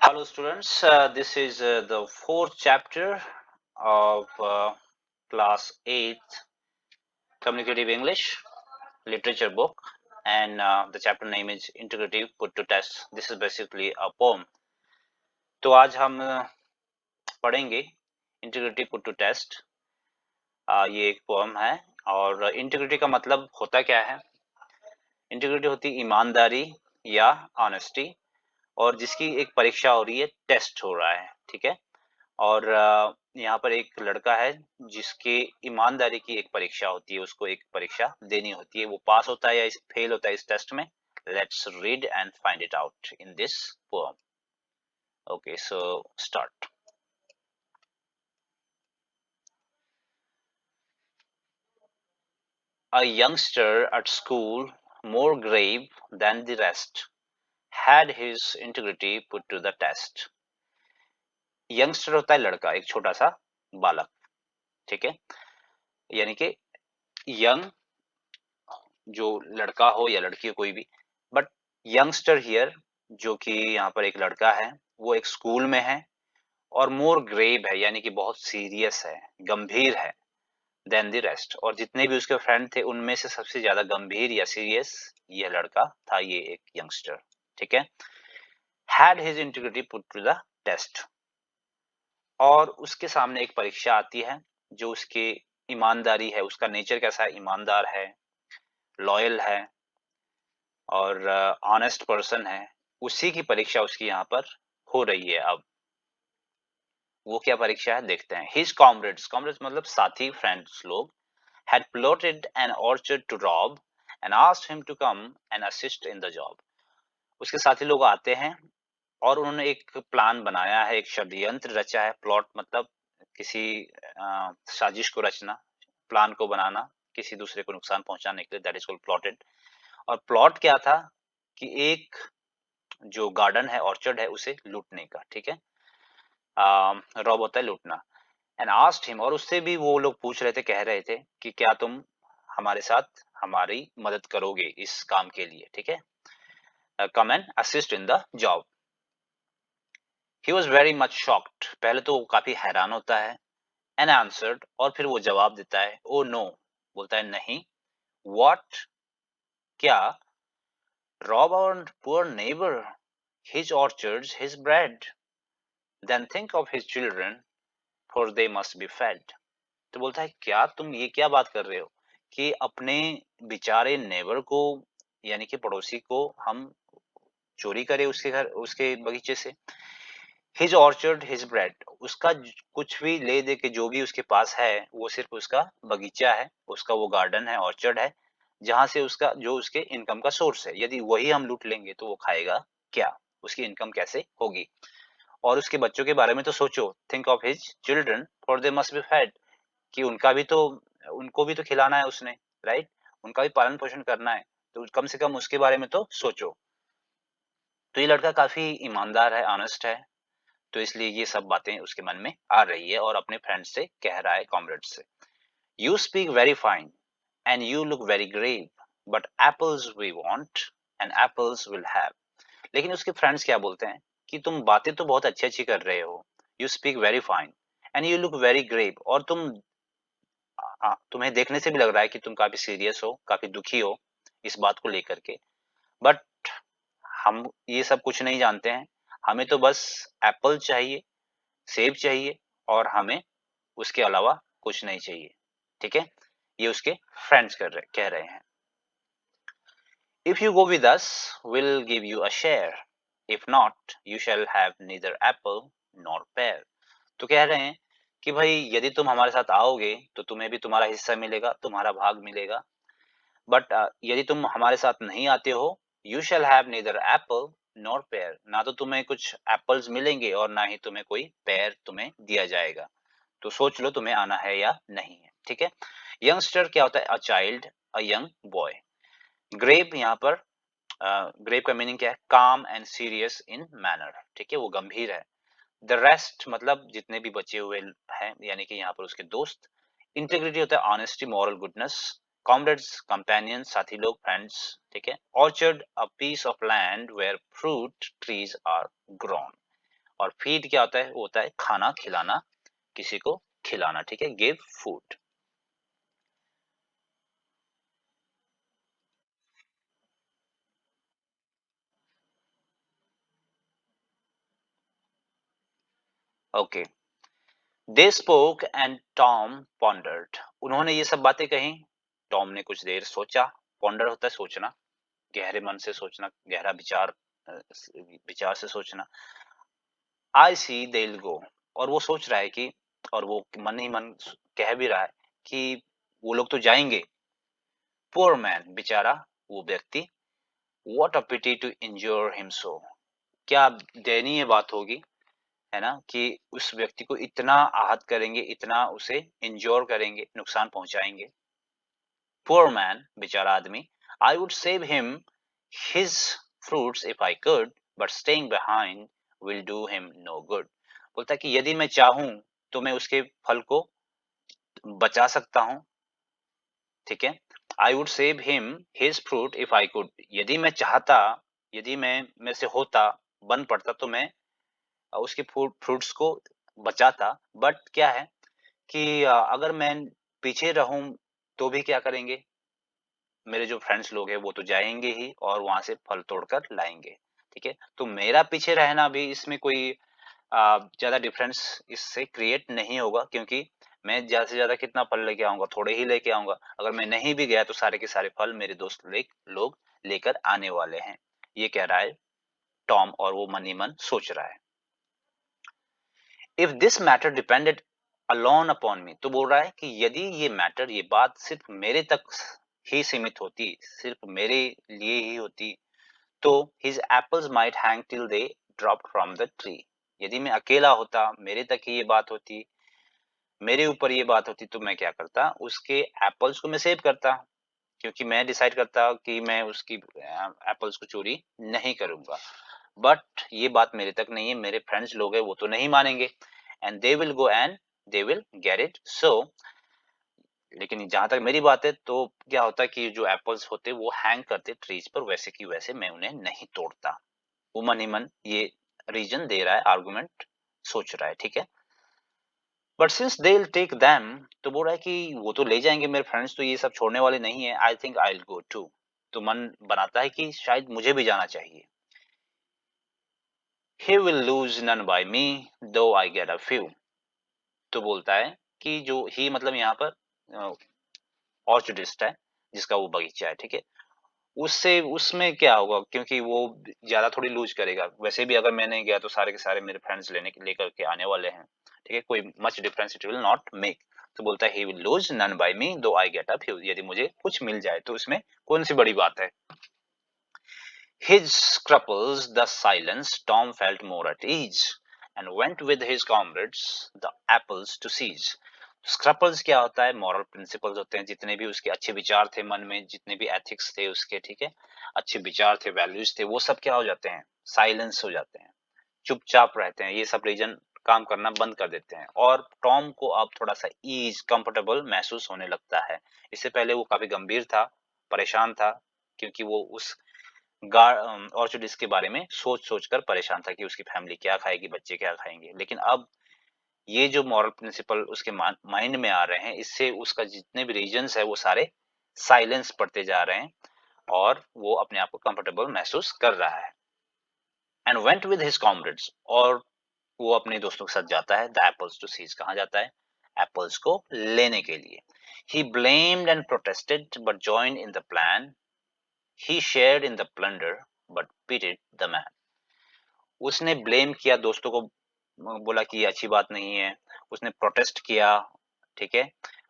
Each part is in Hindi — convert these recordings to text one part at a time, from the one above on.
Hello students, this is the fourth chapter of class 8th communicative English literature book, and the chapter name is integrative put to test. This is basically a poem. तो आज हम पढ़ेंगे integrative put to test. ये एक पोएम है और इंटीग्रिटी का मतलब होता क्या है? इंटीग्रिटी होती ईमानदारी या ऑनेस्टी, और जिसकी एक परीक्षा हो रही है, टेस्ट हो रहा है, ठीक है। और यहाँ पर एक लड़का है जिसके ईमानदारी की एक परीक्षा होती है, उसको एक परीक्षा देनी होती है, वो पास होता है या फेल होता है इस टेस्ट में। Let's read and find it out in this poem. Okay, so start. A youngster at school, more grave than the rest, had his integrity put to the test. Youngster होता है लड़का, एक छोटा सा बालक, ठीक है, यानी कि यंग जो लड़का हो या लड़की हो कोई भी, बट यंगस्टर हियर जो कि यहाँ पर एक लड़का है, वो एक स्कूल में है और मोर ग्रेव है, यानी कि बहुत सीरियस है, गंभीर है, देन द रेस्ट, और जितने भी उसके फ्रेंड थे उनमें से सबसे ज्यादा गंभीर या सीरियस ये लड़का था, ये एक यंगस्टर, ठीक है। Had his integrity put to the test, और उसके सामने एक परीक्षा आती है जो उसकी ईमानदारी है, उसका नेचर कैसा है, ईमानदार है, लॉयल है और ऑनेस्ट पर्सन है, उसी की परीक्षा उसकी यहाँ पर हो रही है। अब वो क्या परीक्षा है देखते हैं। हिज कॉमरेड्स, कॉमरेड्स मतलब साथी, फ्रेंड्स लोग, had plotted an orchard to rob and asked him to come and assist in the job. उसके साथी लोग आते हैं और उन्होंने एक प्लान बनाया है, एक षड्यंत्र रचा है। प्लॉट मतलब किसी साजिश को रचना, प्लान को बनाना, किसी दूसरे को नुकसान पहुंचाने के लिए, दैट इज कॉल्ड प्लॉटेड। और प्लॉट क्या था कि एक जो गार्डन है, ऑर्चर्ड है, उसे लूटने का, ठीक है। रॉब होता है लूटना। एंड आस्क्ड हिम, और उससे भी वो लोग पूछ रहे थे, कह रहे थे कि क्या तुम हमारे साथ हमारी मदद करोगे इस काम के लिए, ठीक है, come and assist in the job. He was very much shocked, पहले तो वो काफी हैरान होता है। एंड आंसर्ड, और फिर वो जवाब देता है, ओ नो, बोलता है नहीं। व्हाट, क्या? Rob our poor neighbour, his orchards, his bread, then think of his children, for they must be fed. तो बोलता है, क्या तुम ये क्या बात कर रहे हो कि अपने बेचारे नेबर को, यानी कि पड़ोसी को, हम चोरी करें उसके घर, उसके बगीचे से। हिज ऑर्चर्ड हिज ब्रेड, उसका कुछ भी ले दे के जो भी उसके पास है वो सिर्फ उसका बगीचा है, उसका वो गार्डन है, ऑर्चर्ड है, जहां से उसका जो उसके इनकम का सोर्स है। यदि वही हम लूट लेंगे तो वो खाएगा क्या, उसकी इनकम कैसे होगी? और उसके बच्चों के बारे में तो सोचो, think of his children for they must be fade, कि उनका भी तो, उनको भी तो खिलाना है उसने, राइट, उनका भी पालन पोषण करना है, तो कम से कम उसके बारे में तो सोचो। तो ये लड़का काफी ईमानदार है, ऑनेस्ट है, तो इसलिए ये सब बातें उसके मन में आ रही है और अपने फ्रेंड से कह रहा है, कॉमरेड से। You speak very fine and you look very grave, but apples we want and apples will have. लेकिन उसके फ्रेंड्स क्या बोलते हैं कि तुम बातें तो बहुत अच्छी अच्छी कर रहे हो, you speak very fine and you look very grave, और तुम्हें देखने से भी लग रहा है कि तुम काफी सीरियस हो, काफी दुखी हो इस बात को लेकर के, बट हम ये सब कुछ नहीं जानते हैं, हमें तो बस एप्पल चाहिए, सेब चाहिए, और हमें उसके अलावा कुछ नहीं चाहिए, ठीक है। ये उसके फ्रेंड्स कह रहे हैं। If you go with us will give you a share, if not you shall have neither Apple nor pair. तो कह रहे हैं कि भाई यदि तुम हमारे साथ आओगे तो तुम्हें भी तुम्हारा हिस्सा मिलेगा, तुम्हारा भाग मिलेगा, बट यदि तुम हमारे साथ नहीं आते हो, you shall have neither Apple nor pair, ना तो तुम्हें कुछ एप्पल्स मिलेंगे और ना ही तुम्हें कोई पेयर तुम्हें दिया जाएगा। तो सोच लो तुम्हें आना है या नहीं है, ठीक है। यंगस्टर क्या होता है? A child, a young boy. Grave यहाँ पर, ग्रेव का मीनिंग क्या है? काम एंड सीरियस इन मैनर, ठीक है, वो गंभीर है। द रेस्ट मतलब जितने भी बचे हुए हैं, यानी कि यहाँ पर उसके दोस्त। इंटीग्रिटी होता है honesty, moral goodness, comrades, companion, साथी लोग, फ्रेंड्स, ठीक है। Orchard, a piece of land where fruit trees are grown. और फीड क्या होता है? वो होता है खाना, खिलाना, किसी को खिलाना, ठीक है। Give food. Okay. They spoke and Tom pondered. उन्होंने ये सब बातें कही। टॉम ने कुछ देर सोचा। पॉन्डर होता है सोचना, गहरे मन से सोचना, गहरा विचार, विचार से सोचना। आई सी दे विल गो। और वो सोच रहा है कि, और वो मन ही मन कह भी रहा है कि वो लोग तो जाएंगे। पुअर मैन, बेचारा, वो व्यक्ति। What a pity to injure him so. क्या दयनीय बात होगी, है ना, कि उस व्यक्ति को इतना आहत करेंगे, इतना उसे इंज्योर करेंगे, नुकसान पहुंचाएंगे। पुअर मैन, बेचारा आदमी। I would save him his fruits if I could, but staying behind will do him no good. बोलता है कि यदि मैं चाहूं तो मैं उसके फल को बचा सकता हूं, ठीक है। आई would save him his fruit if I could. यदि मैं चाहता, यदि मैं से होता, बन पड़ता, तो मैं उसके फ्रूट्स को बचाता। बट क्या है कि अगर मैं पीछे रहूं तो भी क्या करेंगे, मेरे जो फ्रेंड्स लोग हैं वो तो जाएंगे ही और वहां से फल तोड़कर लाएंगे, ठीक है। तो मेरा पीछे रहना भी इसमें कोई ज्यादा डिफरेंस इससे क्रिएट नहीं होगा, क्योंकि मैं ज्यादा से ज्यादा कितना फल लेके आऊंगा? थोड़े ही लेके आऊंगा। अगर मैं नहीं भी गया तो सारे के सारे फल मेरे दोस्त लोग लेकर आने वाले हैं। ये कह रहा है टॉम, और वो मन ही मन सोच रहा है। If this matter depended alone upon मी। तो बोल रहा है कि यदि ये मैटर, ये बात सिर्फ मेरे तक ही सीमित होती, सिर्फ मेरे लिए ही होती, तो his apples might hang till they dropped from the tree. यदि मैं अकेला होता, मेरे तक ही ये बात होती, मेरे ऊपर ये बात होती, तो मैं क्या करता, उसके एप्पल्स को मैं सेव करता, क्योंकि मैं डिसाइड करता कि मैं उसकी एप्पल्स को चोरी नहीं करूंगा। बट ये बात मेरे तक नहीं है, मेरे फ्रेंड्स लोग हैं, वो तो नहीं मानेंगे, and they will go and they will get it. So लेकिन जहां तक मेरी बात है, तो क्या होता है कि जो एप्पल्स होते वो हैंग करते ट्रीज पर, वैसे की वैसे मैं उन्हें नहीं तोड़ता। वो मन ही मन ये रीजन दे रहा है, आर्गुमेंट सोच रहा है, ठीक है। But since they will take them, तो बोल रहा है कि वो तो ले जाएंगे मेरे फ्रेंड्स, तो ये सब छोड़ने वाले नहीं है। I think I will go too. तो मन बनाता है कि शायद मुझे भी जाना चाहिए। He will lose none by me though I get a few. तो बोलता है कि जो ही मतलब यहाँ पर ऑर्चर्डिस्ट है, जिसका वो बगीचा है, ठीक है। उससे उसमें क्या होगा, क्योंकि वो ज्यादा थोड़ी लूज करेगा। वैसे भी अगर मैं नहीं गया तो सारे के सारे मेरे फ्रेंड्स लेकर के आने वाले हैं, ठीक है। कोई much difference it will not make. तो बोलता है he will lose none by me though I get up. यदि मुझे कुछ मिल जाए तो इसमें कौन सी बड़ी बात है। His scruples thus silenced, Tom felt more at ease, and went with his comrades the apples to seize. स्क्रपल्स क्या होता है? मॉरल प्रिंसिपल्स होते हैं, जितने भी उसके अच्छे विचार थे मन में, जितने भी एथिक्स थे उसके, ठीक है, अच्छे विचार थे, वैल्यूज थे, वो सब क्या हो जाते हैं? साइलेंस हो जाते हैं, चुपचाप रहते हैं। ये सब रीजन काम करना बंद कर देते हैं, और टॉम को अब थोड़ा सा ईज, कंफर्टेबल महसूस होने लगता है। इससे पहले वो काफी गंभीर था, परेशान था, क्योंकि वो उस ऑर्चिड्स के बारे में सोच सोच कर परेशान था कि उसकी फैमिली क्या खाएगी, बच्चे क्या खाएंगे। लेकिन अब ये जो मॉरल प्रिंसिपल उसके माइंड में आ रहे हैं, इससे उसका जितने भी रीजंस है वो सारे साइलेंस पड़ते जा रहे हैं, और वो अपने आप को कंफर्टेबल महसूस कर रहा है। And went with his comrades, और वो अपने दोस्तों के साथ जाता है। द एप्पल्स टू सीज, कहाँ जाता है? एप्पल्स को लेने के लिए। He blamed and protested but joined in the plan. He shared in the plunder but pitied the man. उसने ब्लेम किया दोस्तों को, बोला कि ये अच्छी बात नहीं है। उसने प्रोटेस्ट किया, ठीक है,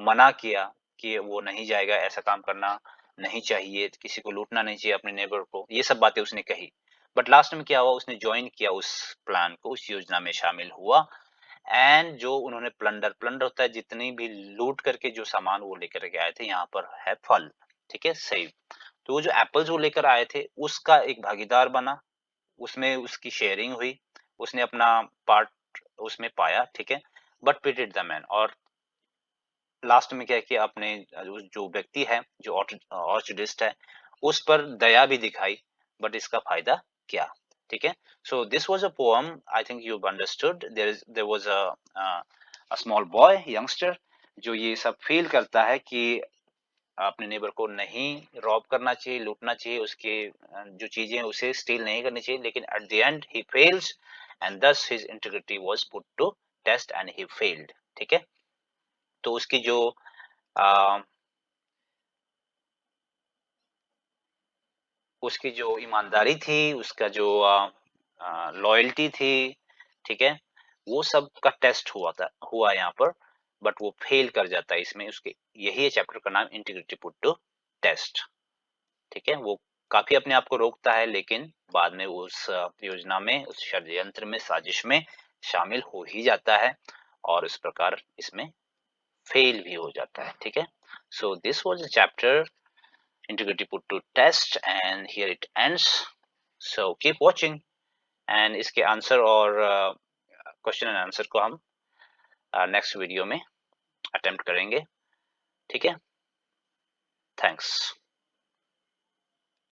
मना किया कि वो नहीं जाएगा, ऐसा काम करना नहीं चाहिए, किसी को लूटना नहीं चाहिए अपने नेबर को, ये सब बातें उसने कही। बट लास्ट में क्या हुआ? उसने ज्वाइन किया उस प्लान को, उस योजना में शामिल हुआ। एंड जो उन्होंने प्लंडर, प्लंडर होता है जितनी भी लूट करके जो सामान वो लेकर के आए थे, यहाँ पर है फल, ठीक है, सही। तो वो जो एप्पल्स वो लेकर आए थे उसका एक भागीदार बना, उसमें उसकी शेयरिंग हुई, उसने अपना पार्ट उसमें पाया, ठीक है। बट पिटेड द मैन, और लास्ट में क्या है कि आपने जो व्यक्ति है, जो ऑर्चिडिस्ट है, उस पर दया भी दिखाई, बट इसका फायदा क्या? ठीक है। So this was a poem, I think you understood. There was a small boy, youngster, जो ये सब फील करता है कि अपने नेबर को नहीं रॉब करना चाहिए, लूटना चाहिए, उसके जो चीजें हैं उसे स्टील नहीं करनी चाहिए, लेकिन at the end he fails and thus his integrity was put to test and he failed. ठीक है। तो आ, उसकी जो ईमानदारी थी, उसका जो लॉयल्टी थी, ठीक है, वो सब का टेस्ट हुआ यहाँ पर, बट वो फेल कर जाता है इसमें। उसके यही है चैप्टर का नाम, इंटीग्रिटी पुट टू टेस्ट। ठीक है। वो काफी अपने आप को रोकता है, लेकिन बाद में वो उस योजना में, उस षड्यंत्र में, साजिश में शामिल हो ही जाता है, और इस प्रकार इसमें फेल भी हो जाता है। ठीक है। So this was the chapter integrity put to test, and here it ends. So keep watching, and इसके आंसर और क्वेश्चन एंड आंसर को हम नेक्स्ट वीडियो में अटेम्प्ट करेंगे। ठीक है। थैंक्स।